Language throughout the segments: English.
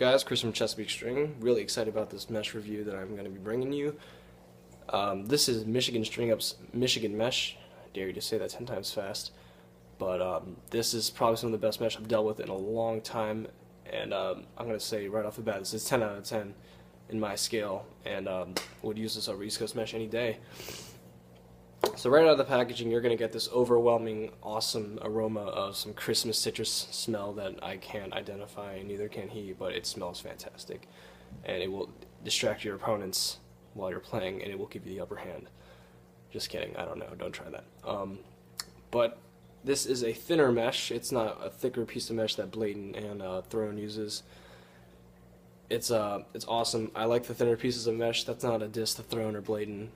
guys? Chris from Chesapeake String. Really excited about this mesh review that I'm going to be bringing you. This is Michigan String Up's Michigan Mesh. I dare you to say that 10 times fast. But this is probably some of the best mesh I've dealt with in a long time. And I'm going to say right off the bat, this is 10 out of 10 in my scale. And would use this over East Coast Mesh any day. So right out of the packaging, you're going to get this overwhelming, awesome aroma of some Christmas citrus smell that I can't identify, and neither can he, but it smells fantastic. And it will distract your opponents while you're playing, and it will give you the upper hand. Just kidding, I don't know, don't try that. But this is a thinner mesh. It's not a thicker piece of mesh that Bladen and Throne uses. It's awesome. I like the thinner pieces of mesh. That's not a diss to Throne or Bladen.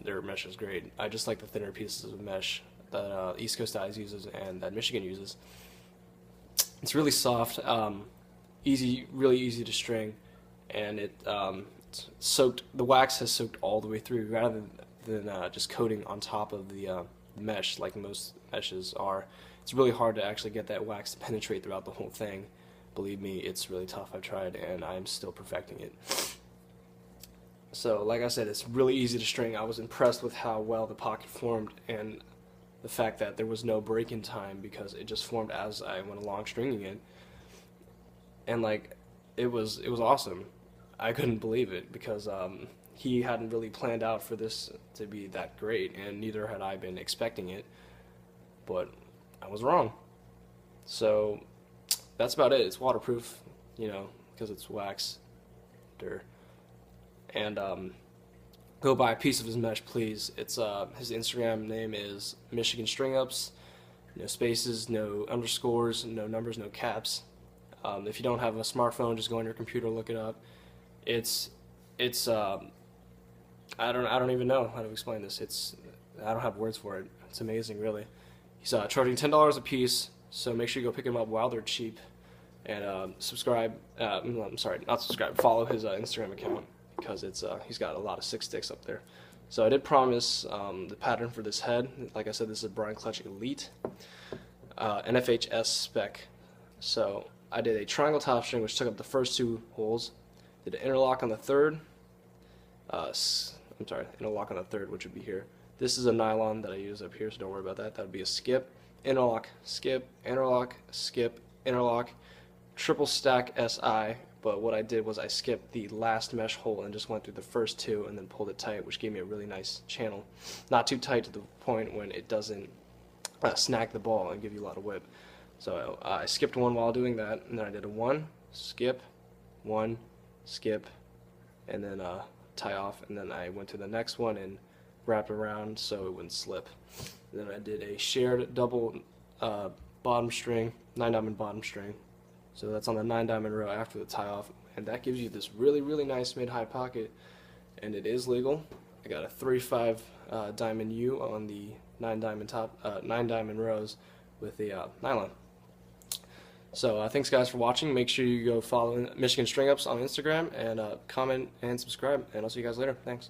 Their mesh is great. I just like the thinner pieces of mesh that East Coast Eyes uses and that Michigan uses. It's really soft, really easy to string, and it's soaked. The wax has soaked all the way through, rather than just coating on top of the mesh like most meshes are. It's really hard to actually get that wax to penetrate throughout the whole thing. Believe me, it's really tough. I've tried, and I'm still perfecting it. So, like I said, it's really easy to string. I was impressed with how well the pocket formed, and the fact that there was no break-in time, because it just formed as I went along stringing it. And like, it was awesome. I couldn't believe it, because he hadn't really planned out for this to be that great, and neither had I been expecting it. But I was wrong. So that's about it. It's waterproof, you know, because it's wax. And go buy a piece of his mesh, please. It's his Instagram name is Michigan String Ups. No spaces, no underscores, no numbers, no caps. If you don't have a smartphone, just go on your computer, look it up. It's I don't even know how to explain this. I don't have words for it. It's amazing, really. He's charging $10 a piece, so make sure you go pick him up while they're cheap. And subscribe. I'm sorry, not subscribe. Follow his Instagram account, because he's got a lot of sick sticks up there. So I did promise the pattern for this head. Like I said, this is a Brine Clutch Elite NFHS spec. So I did a triangle top string, which took up the first two holes. Did an interlock on the third. Interlock on the third, which would be here. This is a nylon that I use up here, so don't worry about that. That would be a skip, interlock, skip, interlock, skip, interlock, triple stack SI. But what I did was I skipped the last mesh hole and just went through the first two and then pulled it tight, which gave me a really nice channel. Not too tight to the point when it doesn't snag the ball and give you a lot of whip. So I skipped one while doing that, and then I did a one, skip, and then tie off, and then I went to the next one and wrapped around so it wouldn't slip. And then I did a shared double bottom string, 9-diamond bottom string. So that's on the 9-diamond row after the tie off, and that gives you this really nice mid-high pocket, and it is legal. I got a 3-5 diamond U on the 9-diamond rows with the nylon. So thanks guys for watching. Make sure you go follow Michigan String Ups on Instagram, and comment and subscribe, and I'll see you guys later. Thanks.